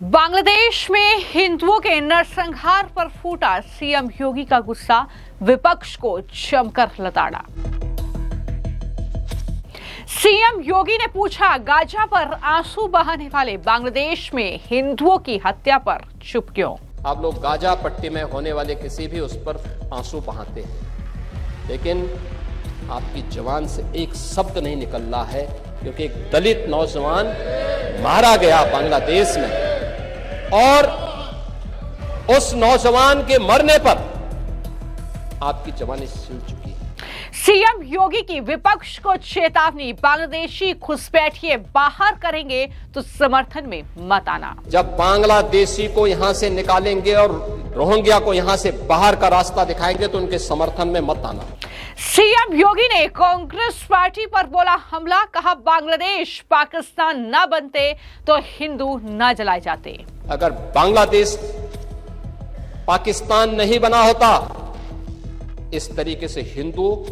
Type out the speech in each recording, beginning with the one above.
बांग्लादेश में हिंदुओं के नरसंहार पर फूटा सीएम योगी का गुस्सा, विपक्ष को जमकर लताड़ा। सीएम योगी ने पूछा, गाजा पर आंसू बहाने वाले बांग्लादेश में हिंदुओं की हत्या पर चुप क्यों? आप लोग गाजा पट्टी में होने वाले किसी भी उस पर आंसू बहाते हैं, लेकिन आपकी जबान से एक शब्द नहीं निकल रहा है, क्योंकि एक दलित नौजवान मारा गया बांग्लादेश में और उस नौजवान के मरने पर आपकी जबान सिल चुकी है। सीएम योगी की विपक्ष को चेतावनी, बांग्लादेशी घुसपैठिए बाहर करेंगे तो समर्थन में मत आना। जब बांग्लादेशी को यहां से निकालेंगे और रोहिंग्या को यहां से बाहर का रास्ता दिखाएंगे तो उनके समर्थन में मत आना। सीएम योगी ने कांग्रेस पार्टी पर बोला हमला, कहा बांग्लादेश पाकिस्तान न बनते तो हिंदू न जलाए जाते। अगर बांग्लादेश पाकिस्तान नहीं बना होता, इस तरीके से हिंदू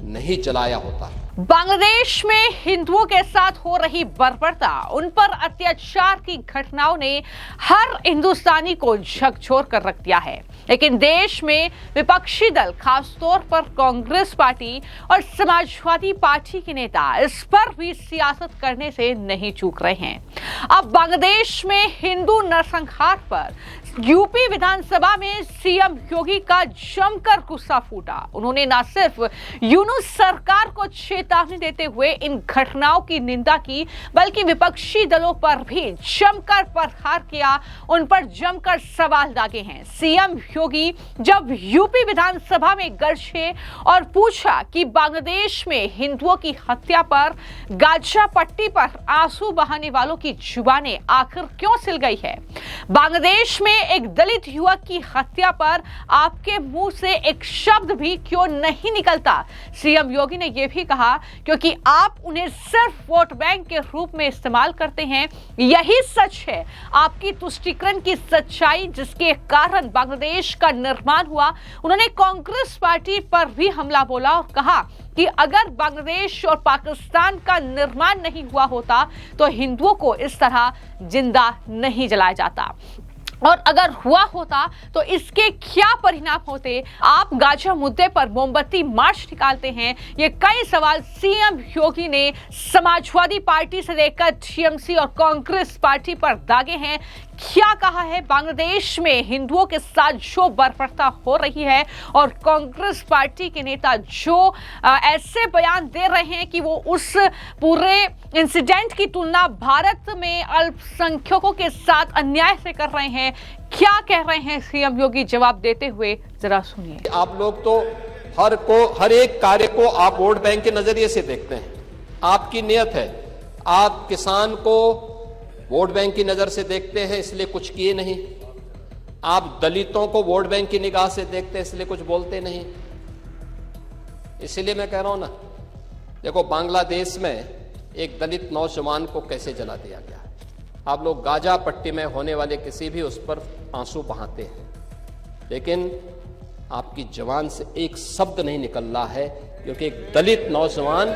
नहीं जलाया होता। बांग्लादेश में हिंदुओं के साथ हो रही बर्बरता, उन पर अत्याचार की घटनाओं ने हर हिंदुस्तानी को झकझोर कर रख दिया है। लेकिन देश में विपक्षी दल, खासतौर पर कांग्रेस पार्टी और समाजवादी पार्टी के नेता इस पर भी सियासत करने से नहीं चूक रहे हैं। अब बांग्लादेश में हिंदू नरसंहार पर यूपी विधानसभा में सीएम योगी का जमकर गुस्सा फूटा। उन्होंने न सिर्फ यूनुस सरकार को चेतावनी देते हुए इन घटनाओं की निंदा की, बल्कि विपक्षी दलों पर भी जमकर प्रहार किया, उन पर जमकर सवाल दागे हैं। सीएम योगी जब यूपी विधानसभा में गरजे और पूछा कि बांग्लादेश में हिंदुओं की हत्या पर, गाजा पट्टी पर आंसू बहाने वालों की जुबानें आखिर क्यों सिल गई है? बांग्लादेश में एक दलित युवक की हत्या पर आपके मुंह से एक शब्द भी क्यों नहीं निकलता? सीएम योगी ने यह भी कहा, क्योंकि आप उन्हें सिर्फ वोट बैंक के रूप में इस्तेमाल करते हैं। यही सच है आपकी तुष्टीकरण की सच्चाई, जिसके कारण बांग्लादेश का निर्माण हुआ। उन्होंने कांग्रेस पार्टी पर भी हमला बोला और कहा कि अगर बांग्लादेश और पाकिस्तान का निर्माण नहीं हुआ होता तो हिंदुओं को इस तरह जिंदा नहीं जलाया जाता, और अगर हुआ होता तो इसके क्या परिणाम होते? आप गाजा मुद्दे पर मोमबत्ती मार्च निकालते हैं। ये कई सवाल सीएम योगी ने समाजवादी पार्टी से लेकर टीएमसी और कांग्रेस पार्टी पर दागे हैं। क्या कहा है? बांग्लादेश में हिंदुओं के साथ जो बर्बरता हो रही है और कांग्रेस पार्टी के नेता जो ऐसे बयान दे रहे हैं कि वो उस पूरे इंसिडेंट की तुलना भारत में अल्पसंख्यकों के साथ अन्याय से कर रहे हैं। क्या कह रहे हैं सीएम योगी? जवाब देते हुए जरा सुनिए। आप लोग तो हर एक कार्य को आप वोट बैंक के नजरिए से देखते हैं। आपकी नियत है, आप किसान को वोट बैंक की नजर से देखते हैं, इसलिए कुछ किए नहीं। आप दलितों को वोट बैंक की निगाह से देखते हैं, इसलिए कुछ बोलते नहीं। इसलिए मैं कह रहा हूं ना, देखो बांग्लादेश में एक दलित नौजवान को कैसे जला दिया गया। आप लोग गाजा पट्टी में होने वाले किसी भी उस पर आंसू बहाते हैं, लेकिन आपकी जबान से एक शब्द नहीं निकल रहा है, क्योंकि एक दलित नौजवान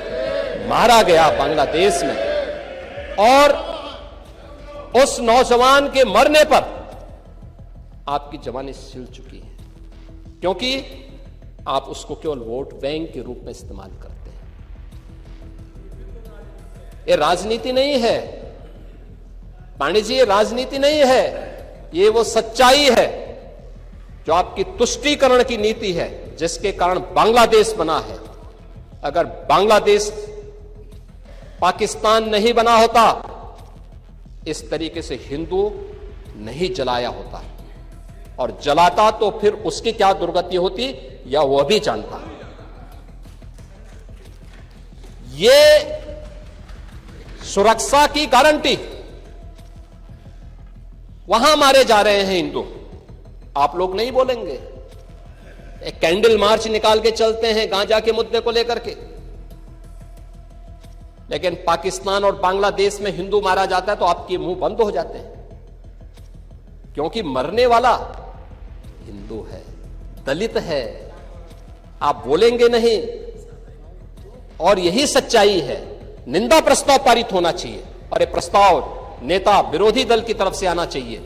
मारा गया बांग्लादेश में और उस नौजवान के मरने पर आपकी जबान सिल चुकी है, क्योंकि आप उसको केवल वोट बैंक के रूप में इस्तेमाल करते हैं। ये राजनीति नहीं है पांडे जी, ये राजनीति नहीं है, ये वो सच्चाई है जो आपकी तुष्टीकरण की नीति है, जिसके कारण बांग्लादेश बना है। अगर बांग्लादेश पाकिस्तान नहीं बना होता, इस तरीके से हिंदू नहीं जलाया होता, और जलाता तो फिर उसकी क्या दुर्गति होती या वह भी जानता। ये सुरक्षा की गारंटी, वहां मारे जा रहे हैं हिंदू, आप लोग नहीं बोलेंगे। एक कैंडल मार्च निकाल के चलते हैं गांजा के मुद्दे को लेकर के, लेकिन पाकिस्तान और बांग्लादेश में हिंदू मारा जाता है तो आपके मुंह बंद हो जाते हैं, क्योंकि मरने वाला हिंदू है, दलित है। आप बोलेंगे नहीं, और यही सच्चाई है। निंदा प्रस्ताव पारित होना चाहिए, और ये प्रस्ताव नेता विरोधी दल की तरफ से आना चाहिए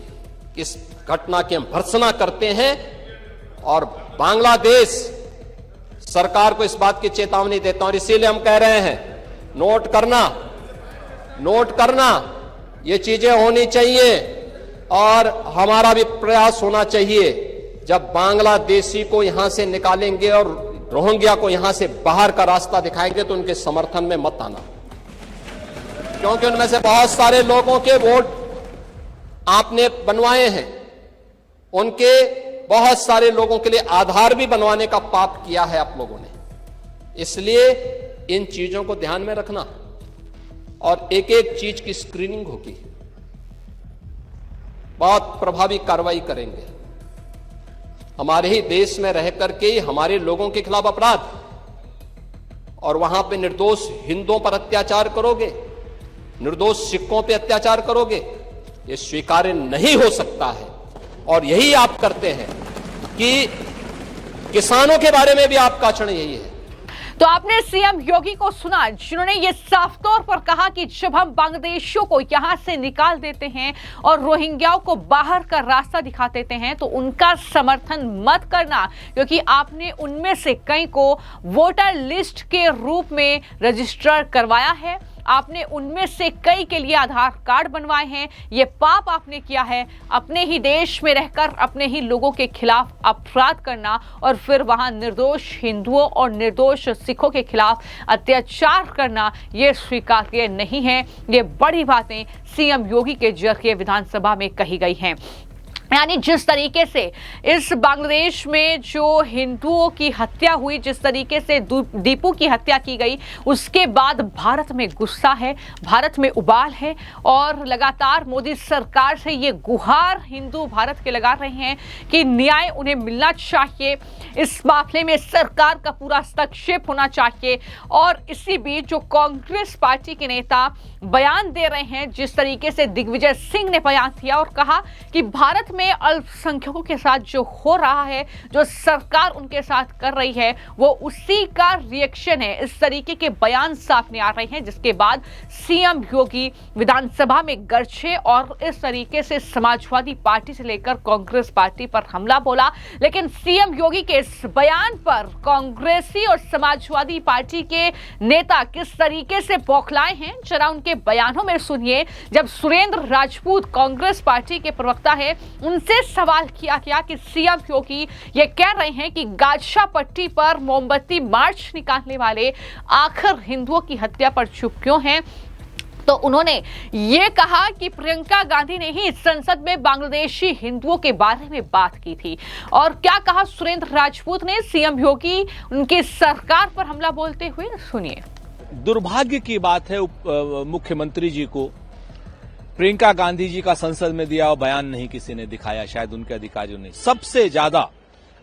कि इस घटना की हम भर्त्सना करते हैं और बांग्लादेश सरकार को इस बात की चेतावनी देता हूं। और इसीलिए हम कह रहे हैं, नोट करना ये चीजें होनी चाहिए और हमारा भी प्रयास होना चाहिए। जब बांग्लादेशी को यहां से निकालेंगे और रोहिंग्या को यहां से बाहर का रास्ता दिखाएंगे तो उनके समर्थन में मत आना, क्योंकि उनमें से बहुत सारे लोगों के वोट आपने बनवाए हैं, उनके बहुत सारे लोगों के लिए आधार भी बनवाने का पाप किया है आप लोगों ने। इसलिए इन चीजों को ध्यान में रखना और एक एक चीज की स्क्रीनिंग होगी, बहुत प्रभावी कार्रवाई करेंगे। हमारे ही देश में रह करके ही हमारे लोगों के खिलाफ अपराध और वहां पे निर्दोष हिंदुओं पर अत्याचार करोगे, निर्दोष सिखों पे अत्याचार करोगे, ये स्वीकार्य नहीं हो सकता है। और यही आप करते हैं कि किसानों के बारे में भी आपका आचरण यही है। तो आपने सीएम योगी को सुना, जिन्होंने ये साफ तौर पर कहा कि जब हम बांग्लादेशियों को यहां से निकाल देते हैं और रोहिंग्याओं को बाहर का रास्ता दिखा देते हैं तो उनका समर्थन मत करना, क्योंकि आपने उनमें से कई को वोटर लिस्ट के रूप में रजिस्टर करवाया है, आपने उनमें से कई के लिए आधार कार्ड बनवाए हैं। ये पाप आपने किया है, अपने ही देश में रहकर अपने ही लोगों के खिलाफ अपराध करना और फिर वहां निर्दोष हिंदुओं और निर्दोष सिखों के खिलाफ अत्याचार करना, ये स्वीकार्य नहीं है। ये बड़ी बातें सीएम योगी के जरिए विधानसभा में कही गई हैं। यानी जिस तरीके से इस बांग्लादेश में जो हिंदुओं की हत्या हुई, जिस तरीके से दीपू की हत्या की गई, उसके बाद भारत में गुस्सा है, भारत में उबाल है और लगातार मोदी सरकार से ये गुहार हिंदू भारत के लगा रहे हैं कि न्याय उन्हें मिलना चाहिए, इस मामले में सरकार का पूरा हस्तक्षेप होना चाहिए। और इसी बीच जो कांग्रेस पार्टी के नेता बयान दे रहे हैं, जिस तरीके से दिग्विजय सिंह ने बयान दिया और कहा कि भारत में अल्पसंख्यकों के साथ जो हो रहा है, जो सरकार उनके साथ कर रही है, वो उसी का रिएक्शन है। इस तरीके के बयान सामने आ रहे हैं, जिसके बाद सीएम योगी विधानसभा में गरजे और इस तरीके से समाजवादी पार्टी से लेकर कांग्रेस पार्टी पर हमला बोला। लेकिन सीएम योगी के इस बयान पर कांग्रेसी और समाजवादी पार्टी के नेता किस तरीके से बौखलाए हैं, जरा उनके बयानों में सुनिए। जब सुरेंद्र राजपूत कांग्रेस पार्टी के प्रवक्ता है, उनसे सवाल किया गया कि सीएम योगी ये कह रहे हैं कि गाजा पट्टी पर मोमबत्ती मार्च निकालने वाले आखिर हिंदुओं की हत्या पर चुप क्यों हैं। तो उन्होंने ये कहा कि प्रियंका गांधी ने ही संसद में बांग्लादेशी हिंदुओं के बारे में बात की थी। और क्या कहा सुरेंद्र राजपूत ने सीएम योगी उनकी सरकार पर हमला बोलते हुए, सुनिए। दुर्भाग्य की बात है मुख्यमंत्री जी को प्रियंका गांधी जी का संसद में दिया हुआ बयान नहीं किसी ने दिखाया, शायद उनके अधिकारियों ने। सबसे ज्यादा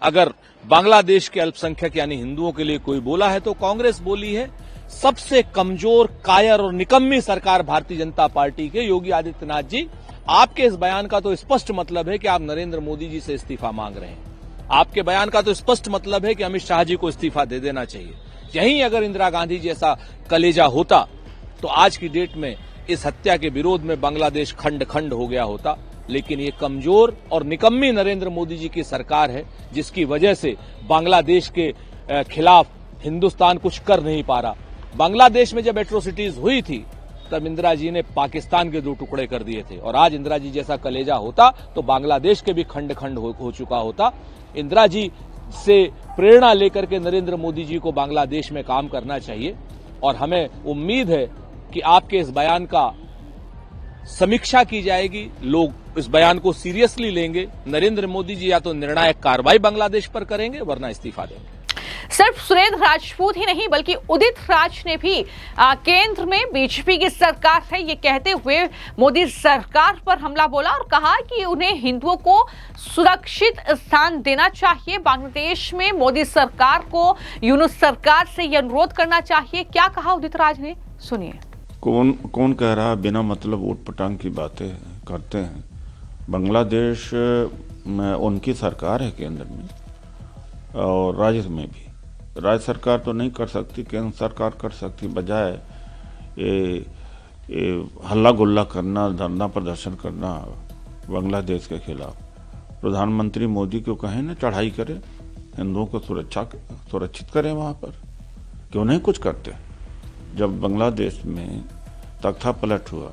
अगर बांग्लादेश के अल्पसंख्यक यानी हिंदुओं के लिए कोई बोला है तो कांग्रेस बोली है। सबसे कमजोर, कायर और निकम्मी सरकार भारतीय जनता पार्टी के योगी आदित्यनाथ जी, आपके इस बयान का तो स्पष्ट मतलब है कि आप नरेंद्र मोदी जी से इस्तीफा मांग रहे हैं। आपके बयान का तो स्पष्ट मतलब है कि अमित शाह जी को इस्तीफा दे देना चाहिए। यहीं अगर इंदिरा गांधी जैसा कलेजा होता तो आज की डेट में इस हत्या के विरोध में बांग्लादेश खंड खंड हो गया होता। लेकिन ये कमजोर और निकम्मी नरेंद्र मोदी जी की सरकार है, जिसकी वजह से बांग्लादेश के खिलाफ हिंदुस्तान कुछ कर नहीं पा रहा। बांग्लादेश में जब एट्रोसिटीज हुई थी तब इंदिरा जी ने पाकिस्तान के 2 टुकड़े कर दिए थे, और आज इंदिरा जी जैसा कलेजा होता तो बांग्लादेश के भी खंड खंड हो चुका होता। इंदिरा जी से प्रेरणा लेकर के नरेंद्र मोदी जी को बांग्लादेश में काम करना चाहिए। और हमें उम्मीद है कि आपके इस बयान का समीक्षा की जाएगी, लोग इस बयान को सीरियसली लेंगे। नरेंद्र मोदी जी या तो निर्णायक कार्रवाई बांग्लादेश पर करेंगे वरना इस्तीफा देंगे। सिर्फ सुरेंद्र राजपूत ही नहीं बल्कि उदित राज ने भी केंद्र में बीजेपी की सरकार है ये कहते हुए मोदी सरकार पर हमला बोला और कहा कि उन्हें हिंदुओं को सुरक्षित स्थान देना चाहिए। बांग्लादेश में मोदी सरकार को यूनुस सरकार से यह अनुरोध करना चाहिए। क्या कहा उदित राज ने, सुनिए। कौन कह रहा है बिना मतलब ऊट पटांग की बातें करते हैं। बांग्लादेश में उनकी सरकार है केंद्र में और राज्य में भी। राज्य सरकार तो नहीं कर सकती, केंद्र सरकार कर सकती। बजाय ये हल्ला गुल्ला करना, धरना प्रदर्शन करना बांग्लादेश के खिलाफ। प्रधानमंत्री मोदी को कहें ना चढ़ाई करें, हिंदुओं को सुरक्षित करें वहाँ पर, क्यों नहीं कुछ करते। जब बांग्लादेश में तख्ता पलट हुआ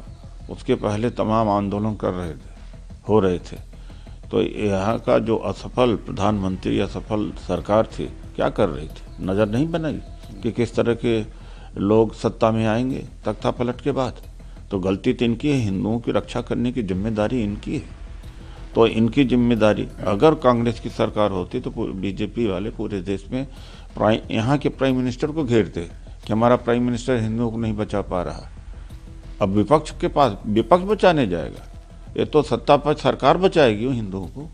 उसके पहले तमाम आंदोलन हो रहे थे, तो यहाँ का जो असफल प्रधानमंत्री, असफल सरकार थी, क्या कर रही थी? नज़र नहीं बनाई कि किस तरह के लोग सत्ता में आएंगे तख्ता पलट के बाद। तो गलती तो इनकी है, हिंदुओं की रक्षा करने की जिम्मेदारी इनकी है। तो इनकी जिम्मेदारी, अगर कांग्रेस की सरकार होती तो बीजेपी वाले पूरे देश में यहाँ के प्राइम मिनिस्टर को घेरते कि हमारा प्राइम मिनिस्टर हिंदुओं को नहीं बचा पा रहा। अब विपक्ष के पास, विपक्ष बचाने जाएगा, ये तो सत्ता पर सरकार बचाएगी हिंदुओं को।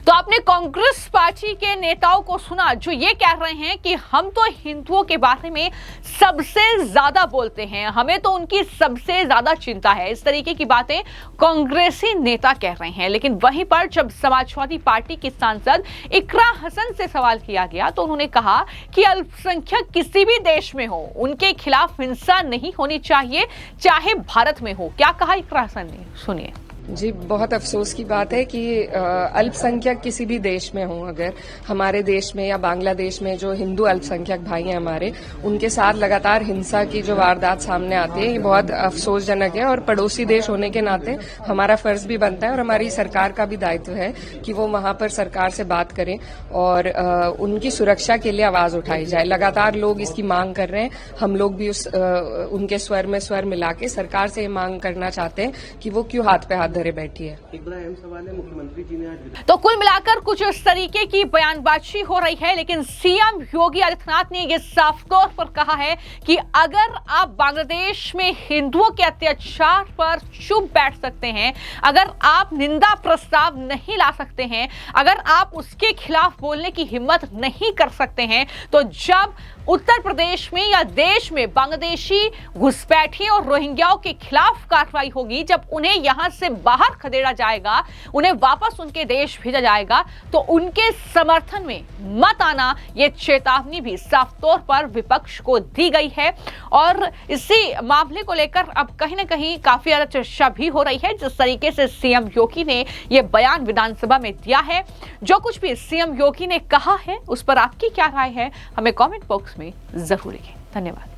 तो आपने कांग्रेस पार्टी के नेताओं को सुना जो ये कह रहे हैं कि हम तो हिंदुओं के बारे में सबसे ज्यादा बोलते हैं, हमें तो उनकी सबसे ज्यादा चिंता है। इस तरीके की बातें कांग्रेसी नेता कह रहे हैं। लेकिन वहीं पर जब समाजवादी पार्टी की सांसद इकरा हसन से सवाल किया गया तो उन्होंने कहा कि अल्पसंख्यक किसी भी देश में हो, उनके खिलाफ हिंसा नहीं होनी चाहिए, चाहे भारत में हो। क्या कहा इकरा हसन ने, सुनिए। जी, बहुत अफसोस की बात है कि अल्पसंख्यक किसी भी देश में हों, अगर हमारे देश में या बांग्लादेश में जो हिंदू अल्पसंख्यक भाई हैं हमारे, उनके साथ लगातार हिंसा की जो वारदात सामने आती है, ये बहुत अफसोसजनक है। और पड़ोसी देश होने के नाते हमारा फर्ज भी बनता है और हमारी सरकार का भी दायित्व है कि वो वहां पर सरकार से बात करें और उनकी सुरक्षा के लिए आवाज उठाई जाए। लगातार लोग इसकी मांग कर रहे हैं, हम लोग भी उनके स्वर में स्वर मिला के सरकार से ये मांग करना चाहते हैं कि वो क्यों हाथ पे हाथ धरे बैठी है। एक बड़ा अहम सवाल है, मुख्यमंत्री जी ने आज तो कुल मिलाकर कुछ इस तरीके की बयानबाजी हो रही है। लेकिन सीएम योगी आदित्यनाथ ने यह साफ तौर पर कहा है कि अगर आप बांग्लादेश में हिंदुओं के अत्याचार पर चुप बैठ सकते हैं, अगर आप निंदा प्रस्ताव नहीं ला सकते हैं, अगर आप उसके खिलाफ बोलने की हिम्मत नहीं कर सकते हैं, तो जब उत्तर प्रदेश में या देश में बांग्लादेशी घुसपैठियों और रोहिंग्याओं के खिलाफ कार्रवाई होगी, जब उन्हें यहां से बाहर खदेड़ा जाएगा, उन्हें वापस उनके देश भेजा जाएगा, तो उनके समर्थन में मत आना, ये चेतावनी भी साफ तौर पर विपक्ष को दी गई है। और इसी मामले को लेकर अब कहीं ना कहीं काफी ज्यादा चर्चा भी हो रही है। जिस तरीके से सीएम योगी ने यह बयान विधानसभा में दिया है, जो कुछ भी सीएम योगी ने कहा है, उस पर आपकी क्या राय है, हमें कमेंट बॉक्स में जरूर लिखें। धन्यवाद।